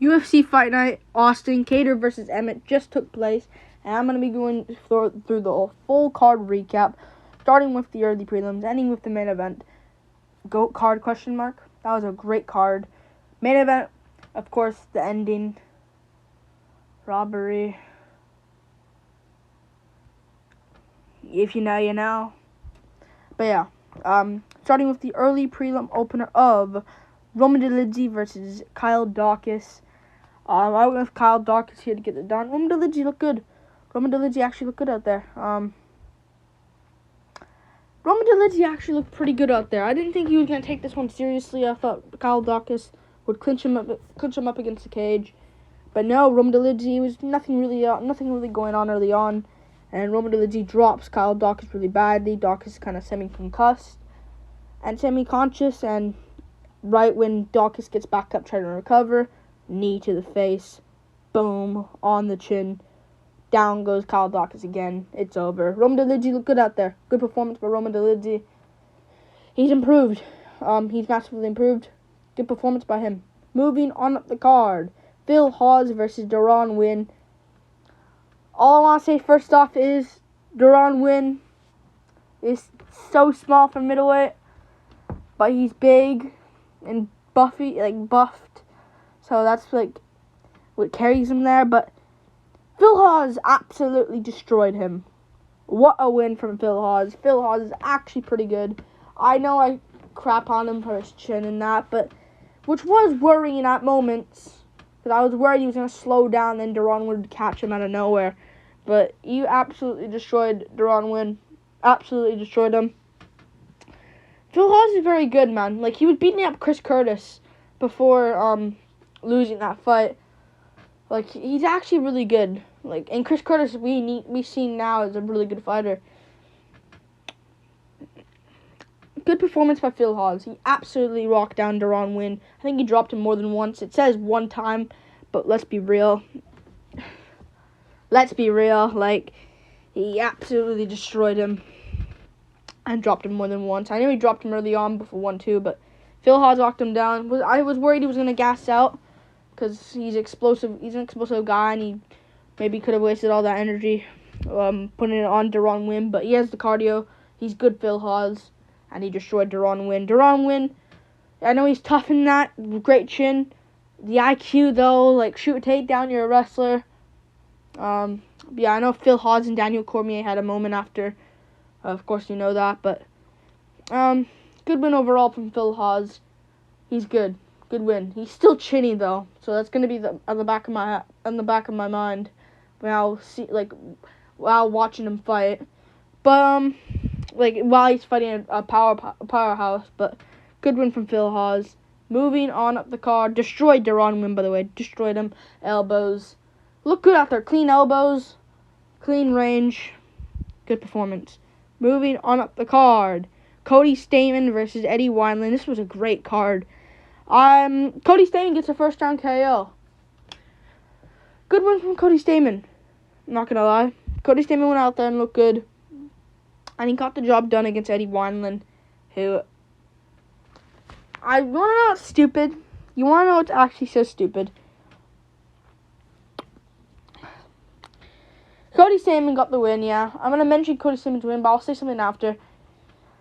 UFC Fight Night, Austin, Kattar versus Emmett just took place, and I'm going to be going through the full card recap, starting with the early prelims, ending with the main event. GOAT card, question mark? That was a great card. Main event, of course, the ending. Robbery. If you know, you know. But yeah, starting with the early prelim opener of Roman versus Kyle Daukaus. I went with Kyle Daukaus here to get it done. Roman looked good. Roman actually looked good out there. Roman actually looked pretty good out there. I didn't think he was gonna take this one seriously. I thought Kyle Daukaus would clinch him up against the cage, but no, Roman was nothing really going on early on, and Roman drops Kyle Daukaus really badly. Daukaus is kind of semi-concussed and semi-conscious, and right when Daukaus gets back up trying to recover, knee to the face, boom, on the chin, down goes Kyle Daukaus again. It's over. Roman looked good out there. Good performance by Roman. He's improved. He's massively improved. Good performance by him. Moving on up the card, Phil Hawes versus Doron Win. All I want to say first off is Doron Win is so small for middleweight, but he's big and buffed. So that's like what carries him there. But Phil Hawes absolutely destroyed him. What a win from Phil Hawes. Phil Hawes is actually pretty good. I know I crap on him for his chin and that, but which was worrying at moments, because I was worried he was going to slow down and then Doron would catch him out of nowhere. But you absolutely destroyed Doron Win. Absolutely destroyed him. Phil Hawes is very good, man. Like, he was beating up Chris Curtis before losing that fight. Like, he's actually really good. Like, and Chris Curtis, we seen now is a really good fighter. Good performance by Phil Hawes. He absolutely rocked down Doron Win. I think he dropped him more than once. It says one time, but let's be real. Like, he absolutely destroyed him and dropped him more than once. I know he dropped him early on before 1-2, but Phil Hawes locked him down. I was worried he was going to gas out because he's explosive. He's an explosive guy, and he maybe could have wasted all that energy putting it on Doron Win, but he has the cardio. He's good, Phil Hawes, and he destroyed Doron Win. Doron Win, I know he's tough in that, great chin. The IQ, though, like, shoot a takedown, you're a wrestler. Yeah, I know Phil Hawes and Daniel Cormier had a moment after. Of course, you know that, but good win overall from Phil Hawes. He's good. Good win. He's still chinny though, so that's gonna be on the back of my mind while watching him fight. But while he's fighting a powerhouse. But good win from Phil Hawes. Moving on up the card, destroyed Doron Win, by the way. Destroyed him. Elbows. Look good out there. Clean elbows. Clean range. Good performance. Moving on up the card, Cody Stamen versus Eddie Weinland. This was a great card. Cody Stamen gets a first round KO. Good win from Cody Stamen. Not gonna lie. Cody Stamen went out there and looked good. And he got the job done against Eddie Weinland, who... I wanna know what's stupid. You wanna know what's actually so stupid? Cody Stamen got the win, yeah. I'm going to mention Cody Stamen's win, but I'll say something after.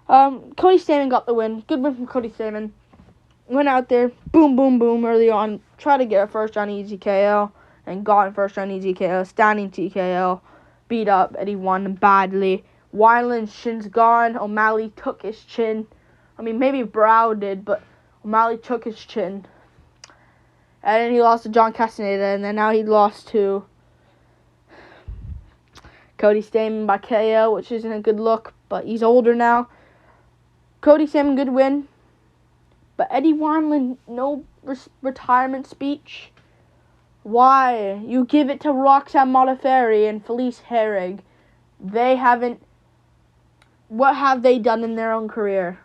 Cody Stamen got the win. Good win from Cody Stamen. Went out there, boom, boom, boom, early on. Tried to get a first-round easy KO, and got a first-round easy KO. Standing TKO. Beat up Eddie Weinland badly. Weinland's chin's gone. O'Malley took his chin. I mean, maybe Brow did, but O'Malley took his chin. And then he lost to John Castaneda, and then now he lost to Cody Stamen by KO, which isn't a good look, but he's older now. Cody Stamen, good win. But Eddie Weinland, no retirement speech. Why? You give it to Roxanne Modafferi and Felice Herrig. They haven't... What have they done in their own career?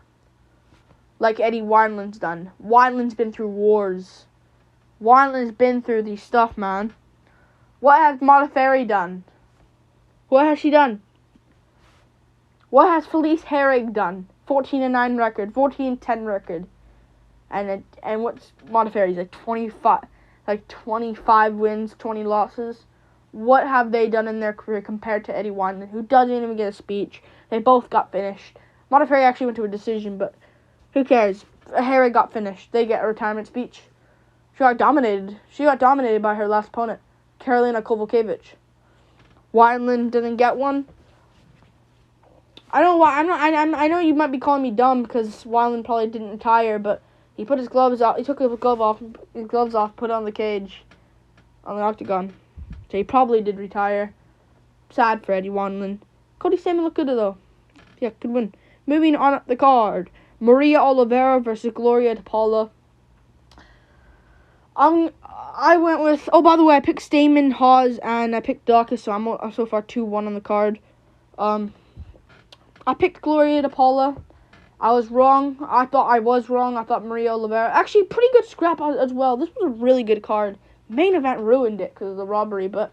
Like Eddie Weinland's done. Weinland's been through wars. Weinland's been through these stuff, man. What has Modafferi done? What has she done? What has Felice Herrig done? 14-9 record, 14-10 record. And what's Modafferi's like 25, like 25 wins, 20 losses. What have they done in their career compared to Eddie Weinland, who doesn't even get a speech? They both got finished. Modafferi actually went to a decision, but who cares? Harry got finished. They get a retirement speech. She got dominated. She got dominated by her last opponent, Karolina Kowalkiewicz. Weinland didn't get one. I don't know why. I know you might be calling me dumb because Weinland probably didn't retire, but he put his gloves off. He took his gloves off, put it on the cage, on the octagon. So he probably did retire. Sad for Eddie Weinland. Cody Stamen looked good though. Yeah, good win. Moving on up the card, Maria Oliveira versus Gloria to Paula. I went with. Oh, by the way, I picked Stamen, Hawes, and I picked Dawkins, so I'm so far 2-1 on the card. I picked Gloria to Paula. I was wrong. I was wrong. I thought Maria Oliveira. Actually, pretty good scrap as well. This was a really good card. Main event ruined it because of the robbery, but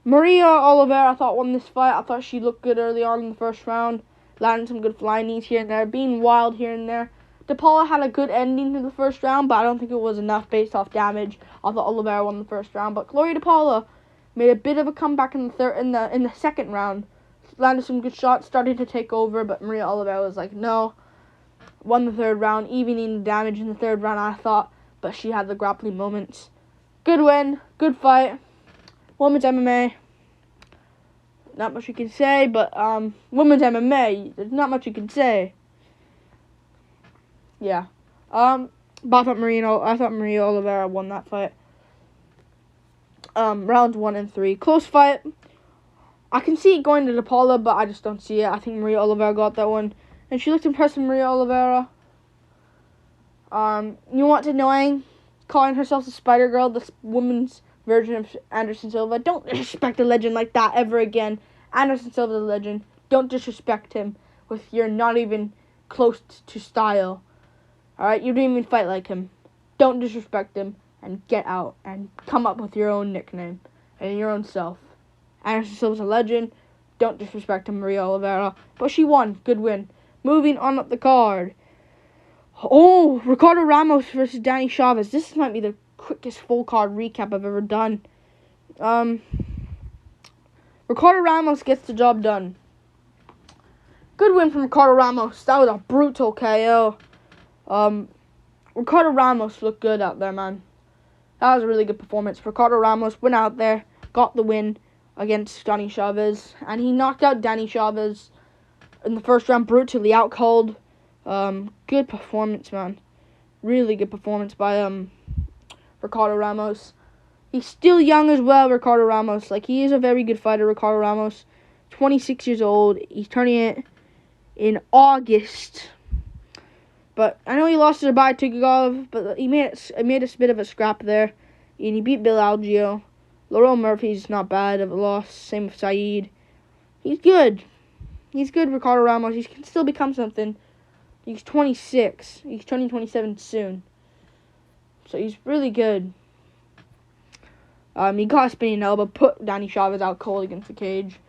Maria Oliveira, I thought, won this fight. I thought she looked good early on in the first round, landing some good flying knees here and there, being wild here and there. Paula had a good ending to the first round, but I don't think it was enough based off damage. I thought Oliveira won the first round, but Gloria Paula made a bit of a comeback in the second round. Landed some good shots, started to take over, but Maria Oliveira was like, no. Won the third round, evening the damage in the third round, I thought, but she had the grappling moments. Good win, good fight. Women's MMA. Not much you can say, but women's MMA, there's not much you can say. Yeah. But I thought Maria Oliveira won that fight. Rounds 1 and 3. Close fight. I can see it going to Paula, but I just don't see it. I think Maria Oliveira got that one. And she looked impressive, Maria Oliveira. You know what's annoying? Calling herself the Spider Girl, the woman's version of Anderson Silva. Don't disrespect a legend like that ever again. Anderson Silva's a legend. Don't disrespect him with your not even close to style. Alright, you didn't even fight like him. Don't disrespect him and get out and come up with your own nickname and your own self. Anderson Silva's a legend. Don't disrespect him, Maria Oliveira. But she won. Good win. Moving on up the card. Oh, Ricardo Ramos versus Danny Chavez. This might be the quickest full card recap I've ever done. Ricardo Ramos gets the job done. Good win from Ricardo Ramos. That was a brutal KO. Ricardo Ramos looked good out there, man. That was a really good performance. Ricardo Ramos went out there, got the win against Danny Chavez, and he knocked out Danny Chavez in the first round brutally, out cold. Good performance, man. Really good performance by Ricardo Ramos. He's still young as well, Ricardo Ramos. Like, he is a very good fighter, Ricardo Ramos. 26 years old. He's turning it in August. But I know he lost to Magulov, but he made a bit of a scrap there. And he beat Bill Algeo. Laurel Murphy's not bad of a loss. Same with Saeed. He's good. He's good, Ricardo Ramos. He can still become something. He's 26. He's turning 27 soon. So he's really good. He got a spinning elbow, put Danny Chavez out cold against the cage.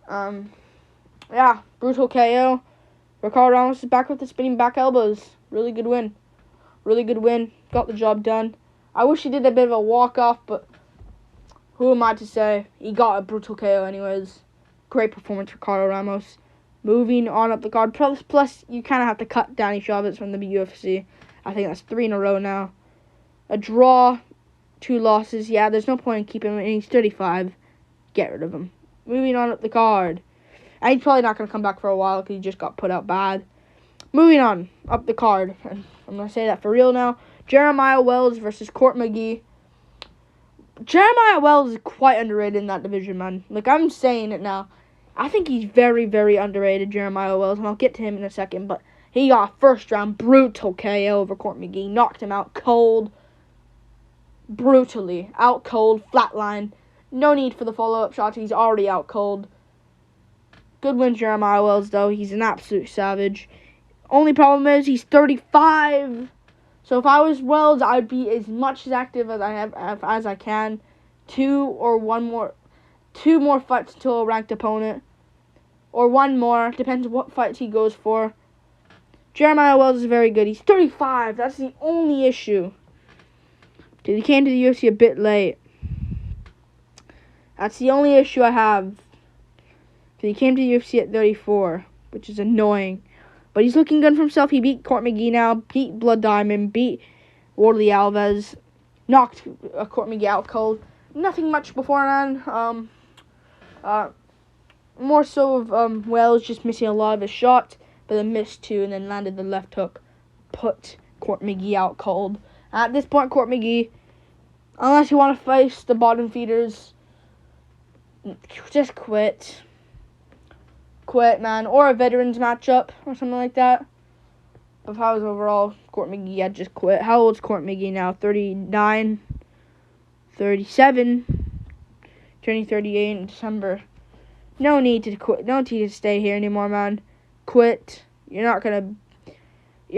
Yeah, brutal KO. Ricardo Ramos is back with the spinning back elbows. Really good win. Really good win. Got the job done. I wish he did a bit of a walk-off, but who am I to say? He got a brutal KO anyways. Great performance, Ricardo Ramos. Moving on up the card. Plus you kind of have to cut Danny Chavez from the UFC. I think that's 3 in a row now. A draw, 2 losses. Yeah, there's no point in keeping him. And he's 35. Get rid of him. Moving on up the card. And he's probably not going to come back for a while because he just got put out bad. Moving on up the card. And I'm going to say that for real now. Jeremiah Wells versus Court Mcgee. Jeremiah Wells is quite underrated in that division, man. Like, I'm saying it now. I think he's very, very underrated, Jeremiah Wells, and I'll get to him in a second. But he got a first-round brutal KO over Court Mcgee. Knocked him out cold. Brutally. Out cold. Flatline. No need for the follow-up shots. He's already out cold. Good win, Jeremiah Wells, though. He's an absolute savage. Only problem is he's 35. So if I was Wells, I'd be as much as active as I can. 2 more fights to a ranked opponent. Or 1 more. Depends what fights he goes for. Jeremiah Wells is very good. He's 35. That's the only issue. He came to the UFC a bit late. That's the only issue I have. He came to the UFC at 34, which is annoying. But he's looking good for himself. He beat Court Mcgee now, beat Blood Diamond, beat Wardley Alves, knocked Court Mcgee out cold. Nothing much beforehand. More so of Wells just missing a lot of his shots, but then missed two and then landed the left hook. Put Court Mcgee out cold. At this point, Court Mcgee, unless you want to face the bottom feeders, just quit. Quit, man. Or a veterans matchup or something like that. But if I was overall Court Mcgee, I'd just quit. How old is Court Mcgee now? 39, 37, turning 38 in December. No need to quit. No need to stay here anymore, man. Quit. You're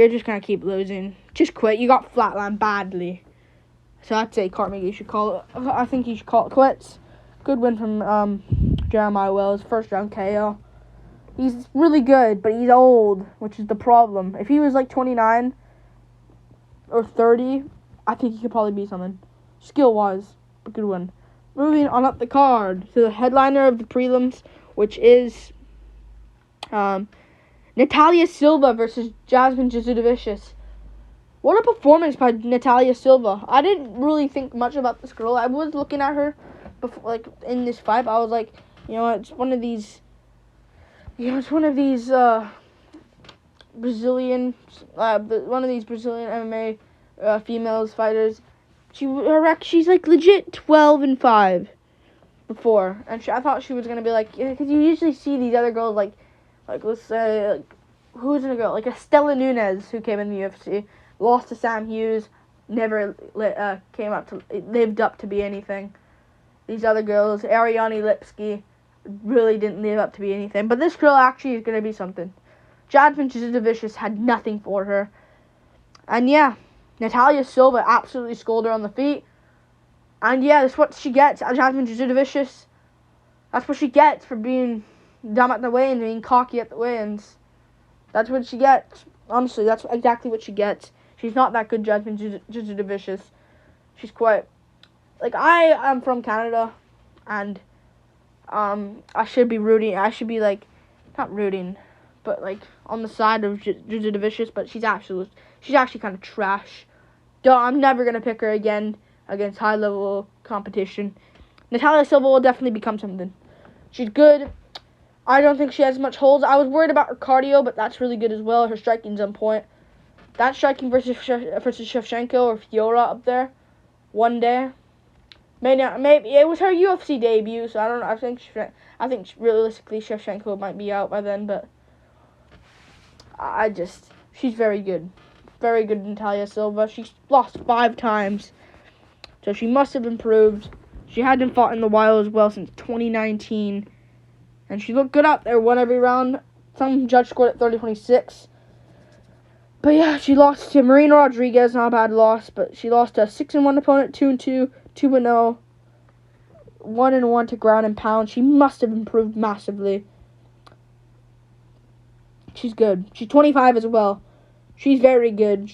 just gonna keep losing. Just quit. You got flatlined badly. So I'd say Court Mcgee should call it. I think he should call it quits. Good win from Jeremiah Wells. First round KO. He's really good, but he's old, which is the problem. If he was like 29 or 30, I think he could probably be something. Skill-wise, a good one. Moving on up the card to the headliner of the prelims, which is Natalia Silva versus Jasmine Jasudavicius. What a performance by Natalia Silva. I didn't really think much about this girl. I was looking at her before, like, in this fight. I was like, it's one of these... Brazilian MMA females fighters. She's like legit 12-5 before, and I thought she was gonna be like, because you usually see these other girls like let's say who's in a girl like a Stella Nunes who came in the UFC, lost to Sam Hughes, never lived up to be anything. These other girls, Ariane Lipski, really didn't live up to be anything. But this girl actually is going to be something. Jasmine Jasudavicius had nothing for her. And yeah, Natalia Silva absolutely schooled her on the feet. And yeah, that's what she gets. Jasmine Jasudavicius, that's what she gets for being dumb at the weigh-ins, being cocky at the weigh-ins. That's what she gets. Honestly, that's exactly what she gets. She's not that good, Jasmine Jasudavicius. She's quite... Like, I am from Canada, and... I should be rooting. I should be not rooting, but on the side of Jasudavicius. But she's actually kind of trash. I'm never gonna pick her again against high level competition. Natalia Silva will definitely become something. She's good. I don't think she has much holds. I was worried about her cardio, but that's really good as well. Her striking's on point. That striking versus Shevchenko or Fiora up there, one day. Maybe it was her UFC debut, so I don't know. I think realistically Shevchenko might be out by then, but she's very good, Natalia Silva. She's lost 5 times, so she must have improved. She hadn't fought in the wild as well since 2019, and she looked good out there. Won every round. Some judge scored at 30-26. But yeah, she lost to Marina Rodriguez. Not a bad loss, but she lost to a 6-1 opponent, 2-2. 2-0, 1-1 to ground and pound. She must have improved massively. She's good. She's 25 as well. She's very good.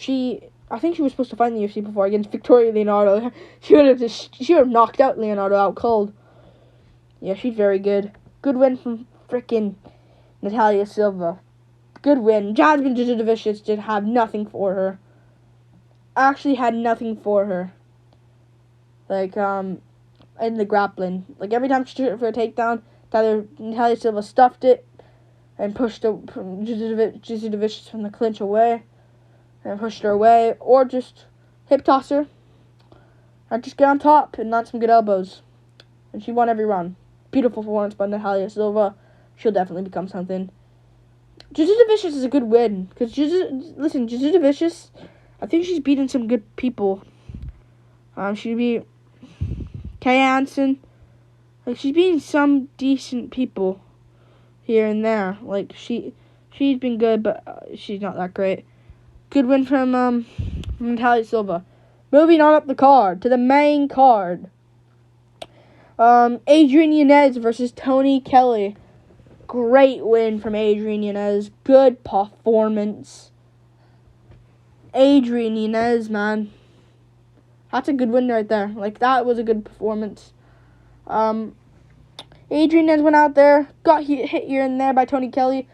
I think she was supposed to fight in the UFC before against Victoria Leonardo. She would have knocked out Leonardo out cold. Yeah, she's very good. Good win from frickin' Natalia Silva. Good win. Jasmine Jasudavicius did have nothing for her. Actually had nothing for her. In the grappling. Every time she took it for a takedown, either Natalia Silva stuffed it and pushed Jasudavicius from the clinch away and pushed her away, or just hip toss her and just get on top and land some good elbows. And she won every round. Beautiful performance by Natalia Silva. She'll definitely become something. Jasudavicius is a good win, because Jasudavicius, I think she's beaten some good people. She beat Kay Hansen. She's beating some decent people here and there. She's been good, but she's not that great. Good win from Natalia Silva. Moving on up the card to the main card. Adrian Yanez versus Tony Kelly. Great win from Adrian Yanez. Good performance. Adrian Yanez, man. That's a good win right there. Like, that was a good performance. Adrian Yanez went out there, got hit here and there by Tony Kelly.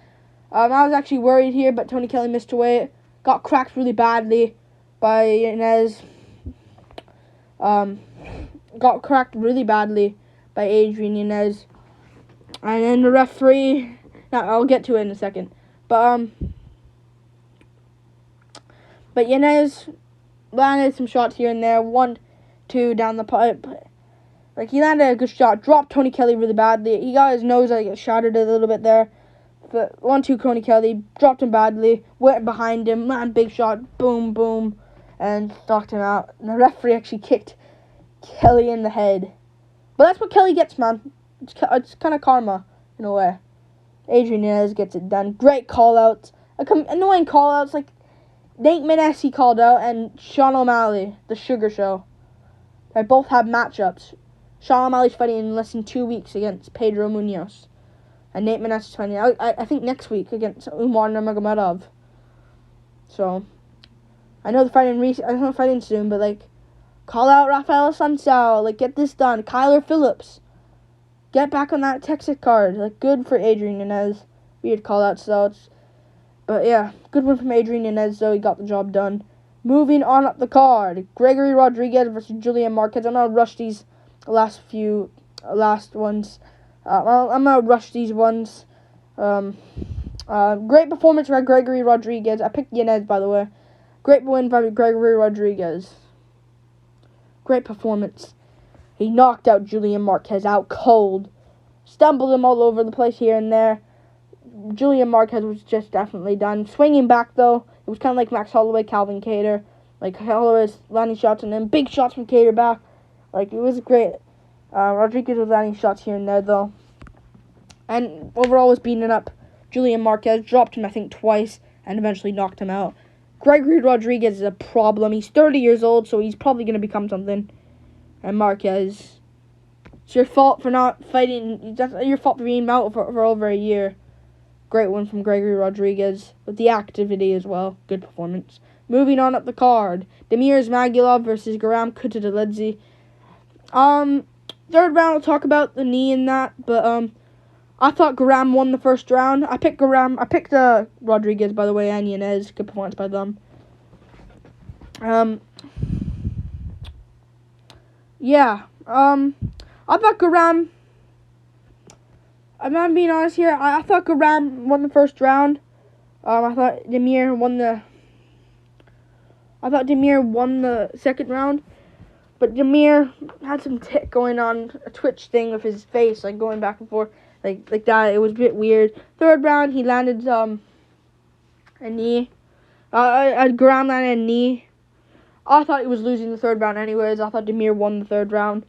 I was actually worried here, but Tony Kelly missed away. Got cracked really badly by Yanez. Got cracked really badly by Adrian Yanez. And then the referee... Now, I'll get to it in a second. But Yanez landed some shots here and there. 1, 2 down the pipe. Like, he landed a good shot. Dropped Tony Kelly really badly. He got his nose, like, shattered a little bit there. But 1, 2 Tony Kelly. Dropped him badly. Went behind him. Landed big shot. Boom, boom. And knocked him out. And the referee actually kicked Kelly in the head. But that's what Kelly gets, man. It's kind of karma, in a way. Adrian Yanez gets it done. Great call-outs. Annoying call-outs, like Nate Maness called out and Sean O'Malley, the Sugar Show. They both have matchups. Sean O'Malley's fighting in less than 2 weeks against Pedro Munoz. And Nate Maness is fighting, I think, next week against Umar Nurmagomedov. So, I know they're fighting soon, but, like, call out Rafael Sansao. Like, get this done. Kyler Phillips. Get back on that Texas card. Like, good for Adrian Yanez. Weird call-outs, though. But, yeah, good one from Adrian Yanez, though. He got the job done. Moving on up the card. Gregory Rodriguez versus Julian Marquez. I'm going to rush these last ones. I'm going to rush these ones. Great performance by Gregory Rodriguez. I picked Yanez, by the way. Great win by Gregory Rodriguez. Great performance. He knocked out Julian Marquez out cold. Stumbled him all over the place here and there. Julian Marquez was just definitely done. Swinging back, though. It was kind of like Max Holloway, Calvin Kattar. Like, Holloway's landing shots and then big shots from Kattar back. Like, it was great. Rodriguez was landing shots here and there, though. And overall was beating up Julian Marquez. Dropped him, I think, twice. And eventually knocked him out. Gregory Rodriguez is a problem. He's 30 years old, so he's probably going to become something. And Marquez, it's your fault for not fighting. That's your fault for being out for over a year. Great one from Gregory Rodriguez with the activity as well. Good performance. Moving on up the card, Damir Magulov versus Garam Kutadadze. Third round, we'll talk about the knee and that, but I thought Garam won the first round. I picked Rodriguez, by the way, and Yanez. Good performance by them. Yeah. I thought Garam. I'm not being honest here. I thought Garam won the first round. I thought Damir won the second round. But Damir had some tick going on, a twitch thing with his face, like going back and forth, like that. It was a bit weird. Third round, he landed a knee. Garam landed a knee. I thought he was losing the third round anyways. I thought Damir won the third round,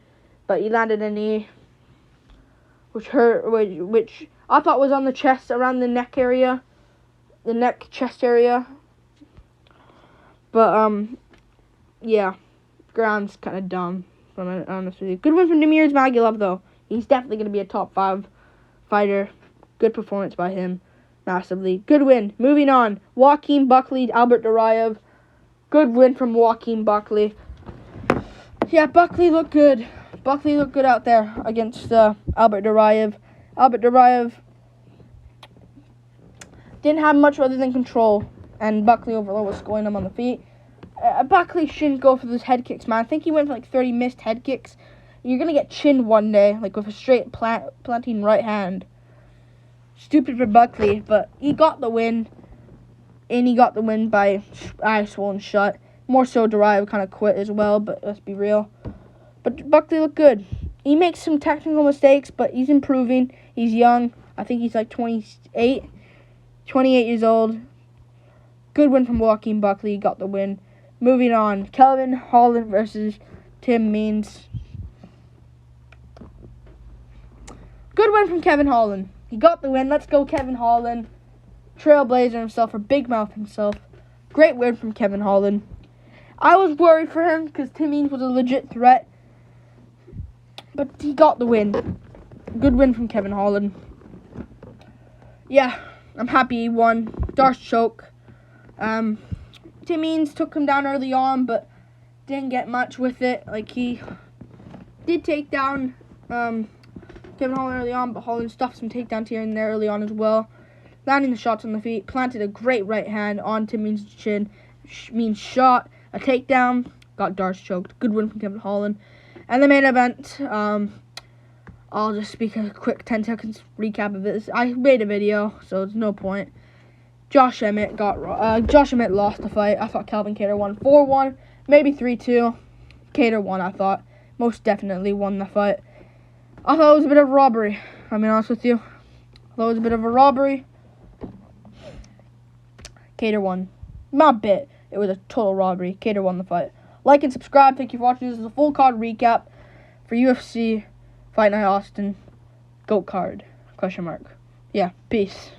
but he landed a knee, which hurt, which I thought was on the chest, around the neck area, chest area. But, yeah, Garam's kind of dumb, if I'm honest with you. Good one from Damir Magulov, though. He's definitely going to be a top 5 fighter. Good performance by him, massively. Good win. Moving on, Joaquin Buckley, Albert Duraev. Good win from Joaquin Buckley. Yeah, Buckley looked good. Buckley looked good out there against Albert Duraev. Albert Duraev didn't have much other than control, and Buckley overall was scoring him on the feet. Buckley shouldn't go for those head kicks, man. I think he went for like 30 missed head kicks. You're going to get chinned one day, like with a straight planting right hand. Stupid for Buckley, but he got the win. And he got the win by eye swollen shut. More so, Duraev kind of quit as well, but let's be real. But Buckley looked good. He makes some technical mistakes, but he's improving. He's young. I think he's like 28 years old. Good win from Joaquin Buckley. He got the win. Moving on, Kevin Holland versus Tim Means. Good win from Kevin Holland. He got the win. Let's go, Kevin Holland. Trailblazer himself, or Big Mouth himself. Great win from Kevin Holland. I was worried for him because Tim Means was a legit threat. But he got the win. Good win from Kevin Holland. Yeah, I'm happy he won. Darce choke. Tim Timmins took him down early on, but didn't get much with it. Like, he did take down Kevin Holland early on, but Holland stuffed some takedowns here and there early on as well. Landing the shots on the feet, planted a great right hand on Timmins' chin. Means shot, a takedown, got Darce choked. Good win from Kevin Holland. And the main event, I'll just speak a quick 10 seconds recap of this. I made a video, so there's no point. Josh Emmett lost the fight. I thought Calvin Kattar won 4-1, maybe 3-2. Kattar won, I thought. Most definitely won the fight. I thought it was a bit of a robbery. I'll be honest with you. I thought it was a bit of a robbery. Kattar won. Not a bit. It was a total robbery. Kattar won the fight. Like and subscribe. Thank you for watching. This is a full card recap for UFC Fight Night Austin GOAT card. ? Yeah, peace.